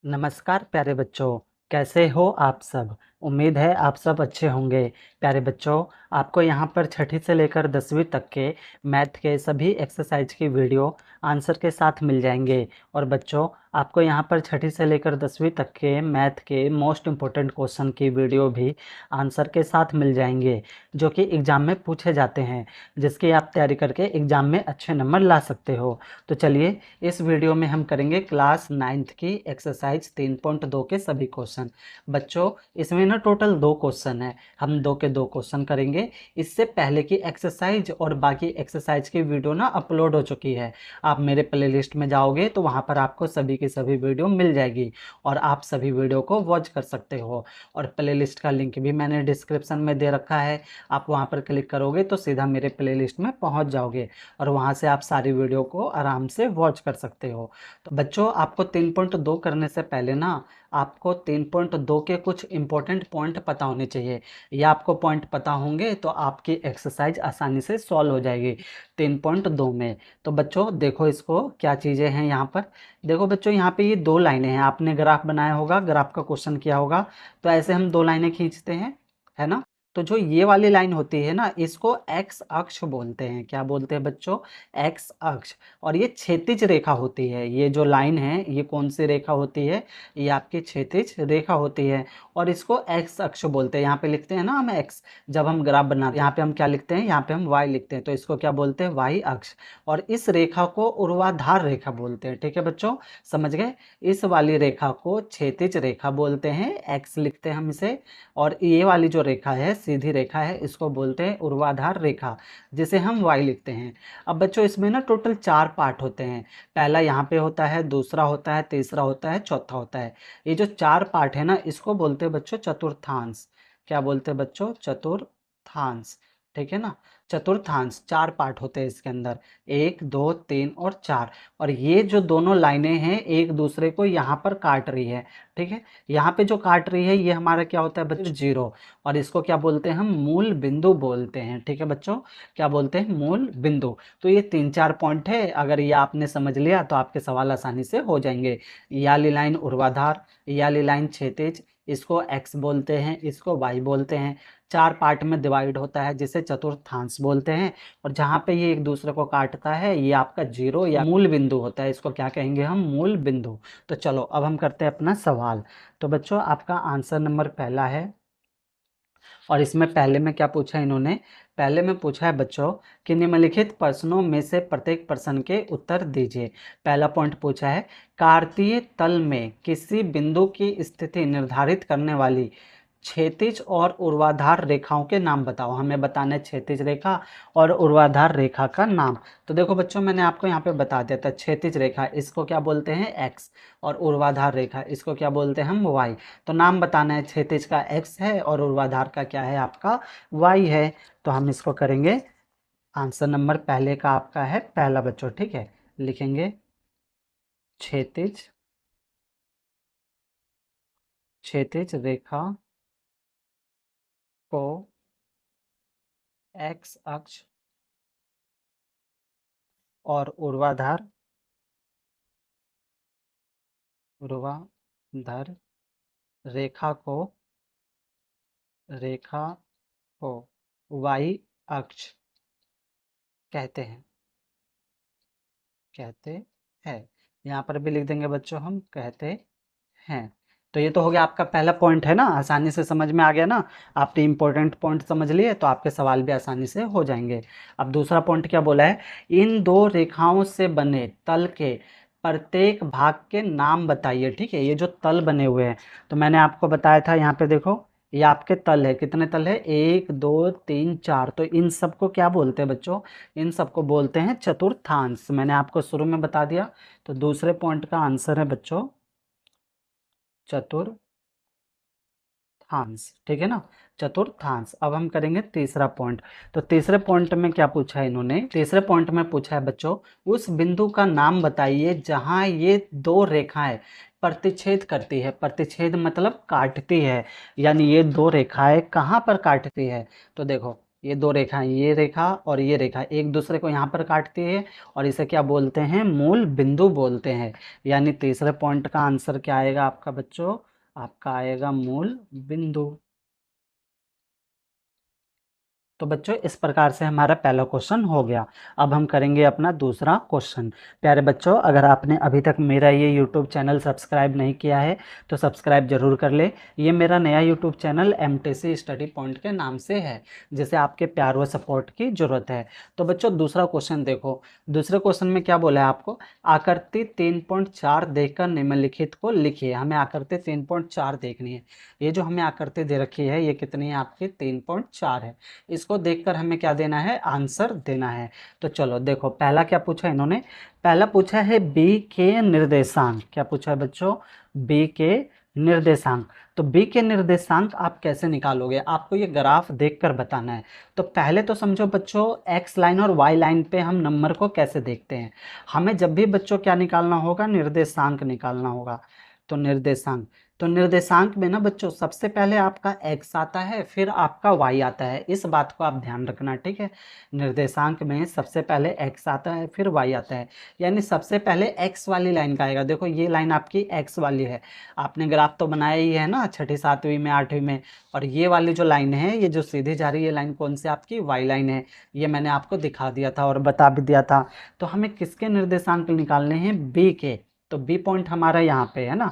नमस्कार प्यारे बच्चों, कैसे हो आप सब? उम्मीद है आप सब अच्छे होंगे। प्यारे बच्चों, आपको यहाँ पर छठी से लेकर 10वीं तक के मैथ के सभी एक्सरसाइज की वीडियो आंसर के साथ मिल जाएंगे। और बच्चों, आपको यहाँ पर छठी से लेकर 10वीं तक के मैथ के मोस्ट इम्पोर्टेंट क्वेश्चन की वीडियो भी आंसर के साथ मिल जाएंगे, जो कि एग्ज़ाम में पूछे जाते हैं, जिसकी आप तैयारी करके एग्ज़ाम में अच्छे नंबर ला सकते हो। तो चलिए, इस वीडियो में हम करेंगे क्लास 9th की एक्सरसाइज 3.2 के सभी क्वेश्चन। बच्चों, इसमें ना टोटल 2 क्वेश्चन है, हम 2 के 2 क्वेश्चन करेंगे। इससे पहले की एक्सरसाइज और बाकी एक्सरसाइज की वीडियो ना अपलोड हो चुकी है। आप मेरे प्लेलिस्ट में जाओगे तो वहाँ पर आपको सभी की सभी वीडियो मिल जाएगी और आप सभी वीडियो को वॉच कर सकते हो। और प्लेलिस्ट का लिंक भी मैंने डिस्क्रिप्शन में दे रखा है, आप वहाँ पर क्लिक करोगे तो सीधा मेरे प्लेलिस्ट में पहुँच जाओगे और वहाँ से आप सारी वीडियो को आराम से वॉच कर सकते हो। तो बच्चों, आपको 3.2 करने से पहले ना आपको 3.2 के कुछ इंपॉर्टेंट पॉइंट पता होने चाहिए। या आपको पॉइंट पता होंगे तो आपकी एक्सरसाइज आसानी से सॉल्व हो जाएगी 3.2 में। तो बच्चों देखो, इसको क्या चीज़ें हैं यहाँ पर। देखो बच्चों, यहाँ पे ये 2 लाइनें हैं, आपने ग्राफ बनाया होगा, ग्राफ का क्वेश्चन किया होगा। तो ऐसे हम 2 लाइनें खींचते हैं, है ना। तो जो ये वाली लाइन होती है ना, इसको एक्स अक्ष बोलते हैं। क्या बोलते हैं बच्चों? एक्स अक्ष। और ये क्षैतिज रेखा होती है। ये जो लाइन है, ये कौन सी रेखा होती है? ये आपकी क्षैतिज रेखा होती है और इसको एक्स अक्ष बोलते हैं। यहाँ पे लिखते हैं ना हम एक्स, जब हम ग्राफ बनाते हैं यहाँ पे हम क्या लिखते हैं? यहाँ पे हम वाई लिखते हैं, तो इसको क्या बोलते हैं? वाई अक्ष। और इस रेखा को ऊर्ध्वाधर रेखा बोलते हैं। ठीक है बच्चों, समझ गए? इस वाली रेखा को क्षैतिज रेखा बोलते हैं, एक्स लिखते हैं हम इसे। और ये वाली जो रेखा है, सीधी रेखा है, इसको बोलते हैं ऊर्ध्वाधर रेखा, जिसे हम वाई लिखते हैं। अब बच्चों, इसमें ना टोटल 4 पार्ट होते हैं। पहला यहाँ पे होता है, दूसरा होता है, तीसरा होता है, चौथा होता है। ये जो 4 पार्ट है ना, इसको बोलते हैं बच्चों चतुर्थांश। क्या बोलते हैं बच्चों? चतुर्थांश। ठीक है ना, चतुर्थांश। 4 पार्ट होते हैं इसके अंदर, 1 2 3 और 4। और ये जो दोनों लाइनें हैं, एक दूसरे को यहाँ पर काट रही है। ठीक है, यहाँ पे जो काट रही है, ये हमारा क्या होता है बच्चों? जीरो। और इसको क्या बोलते हैं? हम मूल बिंदु बोलते हैं। ठीक है बच्चों, क्या बोलते हैं? मूल बिंदु। तो ये 3-4 पॉइंट है, अगर ये आपने समझ लिया तो आपके सवाल आसानी से हो जाएंगे। ये वाली लाइन ऊर्ध्वाधर, ये वाली लाइन क्षैतिज, इसको एक्स बोलते हैं, इसको वाई बोलते हैं। 4 पार्ट में डिवाइड होता है, जिसे चतुर्थांश बोलते हैं। और जहाँ पे ये एक दूसरे को काटता है, ये आपका जीरो या मूल बिंदु होता है, इसको क्या कहेंगे हम? मूल बिंदु। तो चलो, अब हम करते हैं अपना सवाल। तो बच्चों, आपका आंसर नंबर पहला है। और इसमें पहले में क्या पूछा है इन्होंने? पहले में पूछा है बच्चों कि निम्नलिखित प्रश्नों में से प्रत्येक प्रश्न के उत्तर दीजिए। पहला पॉइंट पूछा है, कार्तीय तल में किसी बिंदु की स्थिति निर्धारित करने वाली क्षैतिज और ऊर्ध्वाधर रेखाओं के नाम बताओ। हमें बताना है क्षैतिज रेखा और ऊर्ध्वाधर रेखा का नाम। तो देखो बच्चों, मैंने आपको यहाँ पे बता दिया था, क्षैतिज रेखा इसको क्या बोलते हैं? एक्स। और ऊर्ध्वाधर रेखा इसको क्या बोलते हैं हम? वाई। तो नाम बताना है, क्षैतिज का एक्स है और ऊर्ध्वाधर का क्या है आपका? वाई है। तो हम इसको करेंगे, आंसर नंबर पहले का आपका है पहला बच्चों। ठीक है, लिखेंगे क्षैतिज, क्षैतिज रेखा को एक्स अक्ष और ऊर्ध्वाधर, ऊर्ध्वाधर रेखा को, रेखा को वाई अक्ष कहते हैं, कहते हैं। यहाँ पर भी लिख देंगे बच्चों हम, कहते हैं। तो ये तो हो गया आपका पहला पॉइंट, है ना, आसानी से समझ में आ गया ना। आपने इंपॉर्टेंट पॉइंट समझ लिए तो आपके सवाल भी आसानी से हो जाएंगे। अब दूसरा पॉइंट क्या बोला है? इन 2 रेखाओं से बने तल के प्रत्येक भाग के नाम बताइए। ठीक है, ये जो तल बने हुए हैं, तो मैंने आपको बताया था, यहाँ पे देखो, ये आपके तल है। कितने तल है? 1 2 3 4। तो इन सबको क्या बोलते हैं बच्चों? इन सबको बोलते हैं चतुर्थांश। मैंने आपको शुरू में बता दिया। तो दूसरे पॉइंट का आंसर है बच्चों चतुर्थांश। ठीक है ना, चतुर्थांश। अब हम करेंगे तीसरा पॉइंट। तो तीसरे पॉइंट में क्या पूछा है इन्होंने? तीसरे पॉइंट में पूछा है बच्चों, उस बिंदु का नाम बताइए जहां ये 2 रेखाएं प्रतिच्छेद करती है। प्रतिच्छेद मतलब काटती है, यानी ये 2 रेखाएं कहाँ पर काटती है? तो देखो, ये दो रेखाएं, ये रेखा और ये रेखा एक दूसरे को यहाँ पर काटती है और इसे क्या बोलते हैं, मूल बिंदु बोलते हैं। यानी तीसरे पॉइंट का आंसर क्या आएगा आपका बच्चों, आपका आएगा मूल बिंदु। तो बच्चों इस प्रकार से हमारा पहला क्वेश्चन हो गया। अब हम करेंगे अपना दूसरा क्वेश्चन। प्यारे बच्चों, अगर आपने अभी तक मेरा ये यूट्यूब चैनल सब्सक्राइब नहीं किया है तो सब्सक्राइब जरूर कर ले। ये मेरा नया YouTube channel MTC study point के नाम से है, जिसे आपके प्यार व सपोर्ट की ज़रूरत है। तो बच्चों दूसरा क्वेश्चन देखो, दूसरे क्वेश्चन में क्या बोला है आपको, आकृति 3.4 देखकर निम्नलिखित को लिखिए। हमें आकृति 3.4 देखनी है। ये जो हमें आकृति दे रखी है ये कितनी है आपकी, 3.4 है। इसको देखकर हमें क्या देना है, आंसर देना है। तो चलो देखो, पहला क्या पूछा इन्होंने, पहला पूछा है बी के निर्देशांक। क्या पूछा है बच्चों, बी के निर्देशांक। तो बी के निर्देशांक आप कैसे निकालोगे, आपको ये ग्राफ देखकर बताना है। तो पहले तो समझो बच्चों, एक्स लाइन और वाई लाइन पे हम नंबर को कैसे देखते हैं। हमें जब भी बच्चों क्या निकालना होगा, निर्देशांक निकालना होगा। तो निर्देशांक, तो निर्देशांक में ना बच्चों सबसे पहले आपका x आता है, फिर आपका y आता है। इस बात को आप ध्यान रखना, ठीक है। निर्देशांक में सबसे पहले x आता है, फिर y आता है। यानी सबसे पहले x वाली लाइन का आएगा। देखो ये लाइन आपकी x वाली है। आपने ग्राफ तो बनाया ही है ना, छठी सातवीं में आठवीं में। और ये वाली जो लाइन है, ये जो सीधी जा रही है लाइन, कौन सी आपकी, y लाइन है। ये मैंने आपको दिखा दिया था और बता भी दिया था। तो हमें किसके निर्देशांक निकालने हैं, b के। तो b पॉइंट हमारा यहाँ पे है ना,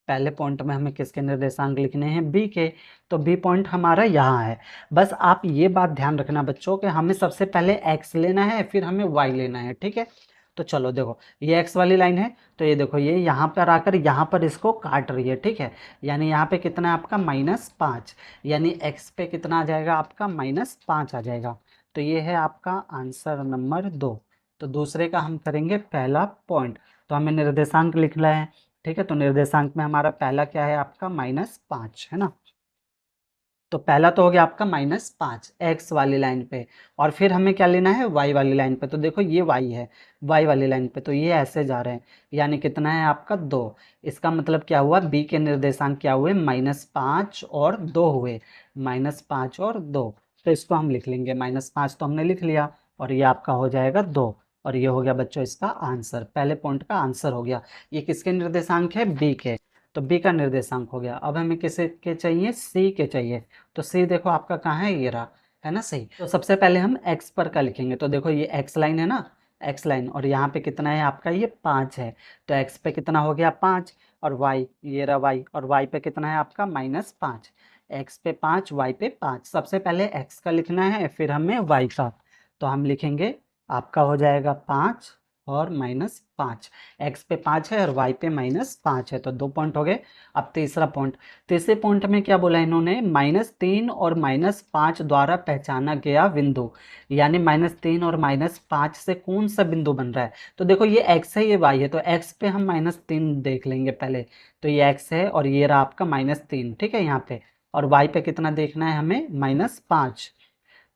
पहले पॉइंट में हमें किसके निर्देशांक लिखने हैं, बी के। तो बी पॉइंट हमारा यहाँ है। बस आप ये बात ध्यान रखना बच्चों कि हमें सबसे पहले एक्स लेना है, फिर हमें वाई लेना है, ठीक है। तो चलो देखो, ये एक्स वाली लाइन है, तो ये देखो ये यहाँ पर आकर यहाँ पर इसको काट रही है, ठीक है। यानी यहाँ पे कितना है आपका, -5। यानी एक्स पे कितना आ जाएगा आपका, -5 आ जाएगा। तो ये है आपका आंसर नंबर 2। तो दूसरे का हम करेंगे पहला पॉइंट। तो हमें निर्देशांक लिखना है, ठीक है। तो निर्देशांक में हमारा पहला क्या है आपका, -5 है ना। तो पहला तो हो गया आपका -5 एक्स वाली लाइन पे। और फिर हमें क्या लेना है, वाई वाली लाइन पे। तो देखो ये वाई है, वाई वाली लाइन पे, तो ये ऐसे जा रहे हैं। यानी कितना है आपका, 2। इसका मतलब क्या हुआ, बी के निर्देशांक क्या हुए, -5 और 2 हुए। -5 और 2, तो इसको हम लिख लेंगे। -5 तो हमने लिख लिया और ये आपका हो जाएगा 2। और ये हो गया बच्चों इसका आंसर, पहले पॉइंट का आंसर हो गया। ये किसके निर्देशांक है, बी के। तो बी का निर्देशांक हो गया। अब हमें किसे के चाहिए, सी के चाहिए। तो सी देखो आपका कहाँ है, ये रहा, है ना सही। तो सबसे पहले हम एक्स पर का लिखेंगे। तो देखो ये एक्स लाइन है ना, एक्स लाइन, और यहाँ पे कितना है आपका, ये 5 है। तो एक्स पे कितना हो गया, 5। और वाई, ये रहा वाई, और वाई पे कितना है आपका, -5। एक्स पे 5, वाई पे 5। सबसे पहले एक्स का लिखना है, फिर हमें वाई का। तो हम लिखेंगे, आपका हो जाएगा 5 और -5। एक्स पे 5 है और वाई पे -5 है, तो 2 पॉइंट हो गए। अब तीसरा पॉइंट, तीसरे पॉइंट में क्या बोला इन्होंने, -3 और -5 द्वारा पहचाना गया बिंदु। यानी -3 और -5 से कौन सा बिंदु बन रहा है। तो देखो ये x है, ये y है, तो x पे हम -3 देख लेंगे पहले। तो ये x है और ये रहा आपका -3, ठीक है यहाँ पे। और y पे कितना देखना है हमें, -5।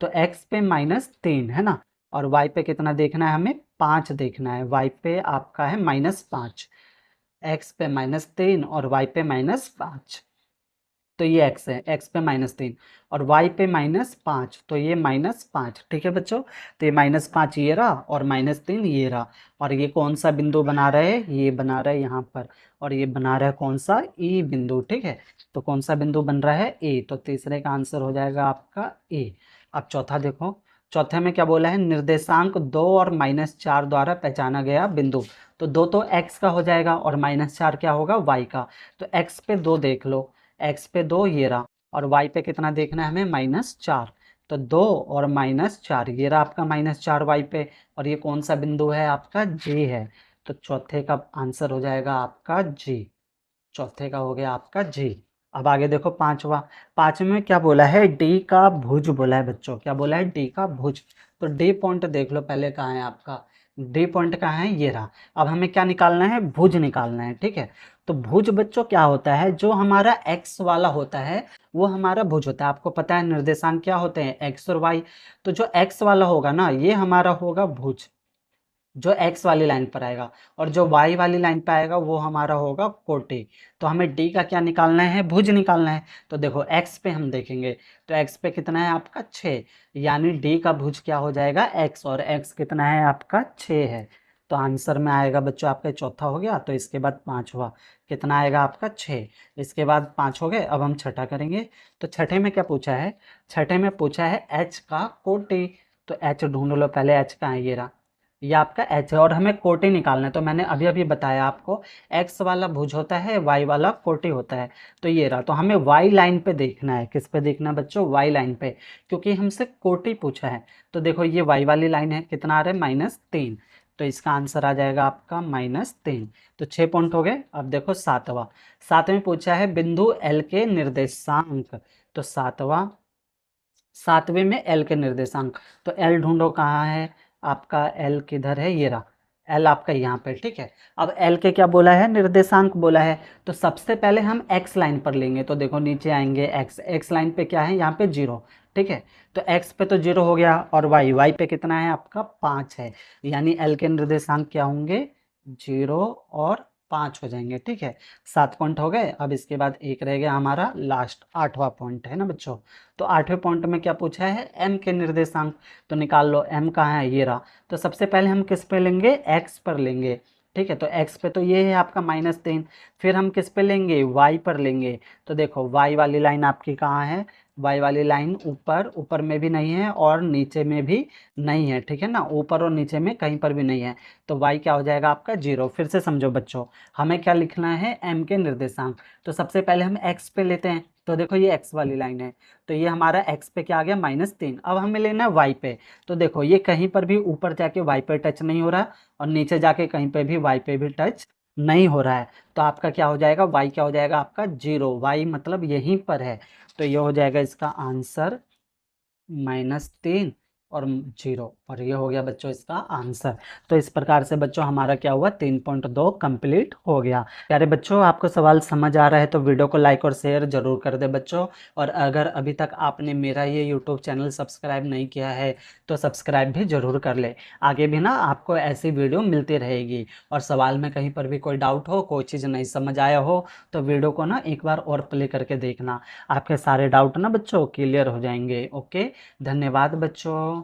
तो x पे -3 है ना, और y पे कितना देखना है हमें, 5 देखना है। y पे आपका है -5, x पे -3 और y पे -5। तो ये x है, x पे -3 और y पे -5, तो ये -5, ठीक है बच्चों। तो ये -5 ये रहा और -3 ये रहा। और ये कौन सा बिंदु बना रहे हैं, ये बना रहा है यहाँ पर। और ये बना रहा है कौन सा, ई बिंदु, ठीक है। तो कौन सा बिंदु बन रहा है, ए। तो तीसरे का आंसर हो जाएगा आपका ए। अब चौथा देखो, चौथे में क्या बोला है, निर्देशांक 2 और -4 द्वारा पहचाना गया बिंदु। तो 2 तो x का हो जाएगा और -4 क्या होगा, y का। तो x पे 2 देख लो, x पे 2 ये रहा, और y पे कितना देखना है हमें, -4। तो 2 और -4, ये रहा आपका -4 y पे। और ये कौन सा बिंदु है आपका, J है। तो चौथे का आंसर हो जाएगा आपका J। चौथे का हो गया आपका J। अब आगे देखो पांचवा, पांचवें में क्या बोला है, डी का भुज बोला है बच्चों। क्या बोला है, डी का भुज। तो डी पॉइंट देख लो पहले कहाँ है आपका, डी पॉइंट कहाँ है, ये रहा। अब हमें क्या निकालना है, भुज निकालना है, ठीक है। तो भुज बच्चों क्या होता है, जो हमारा एक्स वाला होता है वो हमारा भुज होता है। आपको पता है निर्देशांक क्या होते हैं, एक्स और वाई। तो जो एक्स वाला होगा ना, ये हमारा होगा भुज, जो एक्स वाली लाइन पर आएगा, और जो वाई वाली लाइन पे आएगा वो हमारा होगा कोटि। तो हमें डी का क्या निकालना है, भुज निकालना है। तो देखो एक्स पे हम देखेंगे, तो एक्स पे कितना है आपका 6, यानी डी का भुज क्या हो जाएगा एक्स, और एक्स कितना है आपका 6 है। तो आंसर में आएगा बच्चों आपका चौथा हो गया, तो इसके बाद पाँच हुआ, कितना आएगा आपका 6। इसके बाद 5 हो गए, अब हम छठा करेंगे। तो छठे में क्या पूछा है, छठे में पूछा है एच का कोटि। तो एच ढूंढ लो पहले, एच का है ये रहा, ये आपका एच है, और हमें कोटि निकालना है। तो मैंने अभी अभी बताया आपको, एक्स वाला भुज होता है, वाई वाला कोटि होता है। तो ये रहा, तो हमें वाई लाइन पे देखना है। किस पे देखना है बच्चों, वाई लाइन पे, क्योंकि हमसे कोटि पूछा है। तो देखो ये वाई वाली लाइन है, कितना आ रहा है -3। तो इसका आंसर आ जाएगा आपका -3। तो 6 पॉइंट हो गए। अब देखो सातवां, सातवें पूछा है बिंदु एल के निर्देशांक। तो सातवें में एल के निर्देशांक। तो एल ढूंढो कहाँ है आपका, एल किधर है, ये रहा, एल आपका यहाँ पे, ठीक है। अब एल के क्या बोला है, निर्देशांक बोला है। तो सबसे पहले हम एक्स लाइन पर लेंगे। तो देखो नीचे आएंगे, एक्स एक्स लाइन पे क्या है यहाँ पे 0, ठीक है। तो एक्स पे तो 0 हो गया, और वाई वाई पे कितना है आपका 5 है, यानी एल के निर्देशांक क्या होंगे 0 और 5 हो जाएंगे, ठीक है। 7 पॉइंट हो गए। अब इसके बाद एक रह गया हमारा लास्ट, आठवां पॉइंट है ना बच्चों। तो आठवें पॉइंट में क्या पूछा है, एम के निर्देशांक। तो निकाल लो, एम कहाँ है, ये रहा। तो सबसे पहले हम किस पे लेंगे, एक्स पर लेंगे, ठीक है। तो एक्स पे तो ये है आपका -3। फिर हम किस पे लेंगे, वाई पर लेंगे। तो देखो वाई वाली लाइन आपकी कहाँ है, वाई वाली लाइन ऊपर, ऊपर में भी नहीं है और नीचे में भी नहीं है, ठीक है ना, ऊपर और नीचे में कहीं पर भी नहीं है। तो वाई क्या हो जाएगा आपका 0। फिर से समझो बच्चों, हमें क्या लिखना है, एम के निर्देशांक। तो सबसे पहले हम एक्स पे लेते हैं। तो देखो ये एक्स वाली लाइन है, तो ये हमारा एक्स पे क्या आ गया -3। अब हमें लेना है वाई पे। तो देखो ये कहीं पर भी ऊपर जाके वाई पे टच नहीं हो रहा, और नीचे जाके कहीं पे भी वाई पे भी टच नहीं हो रहा है। तो आपका क्या हो जाएगा, वाई क्या हो जाएगा आपका 0, वाई मतलब यहीं पर है। तो ये हो जाएगा इसका आंसर -3 और 0, और ये हो गया बच्चों इसका आंसर। तो इस प्रकार से बच्चों हमारा क्या हुआ, 3.2 कंप्लीट हो गया। प्यारे बच्चों आपको सवाल समझ आ रहा है तो वीडियो को लाइक और शेयर जरूर कर दे बच्चों। और अगर अभी तक आपने मेरा ये यूट्यूब चैनल सब्सक्राइब नहीं किया है तो सब्सक्राइब भी जरूर कर ले। आगे भी ना आपको ऐसी वीडियो मिलती रहेगी। और सवाल में कहीं पर भी कोई डाउट हो, कोई चीज़ नहीं समझ आया हो, तो वीडियो को ना एक बार और प्ले करके देखना, आपके सारे डाउट ना बच्चों क्लियर हो जाएंगे। ओके, धन्यवाद बच्चों।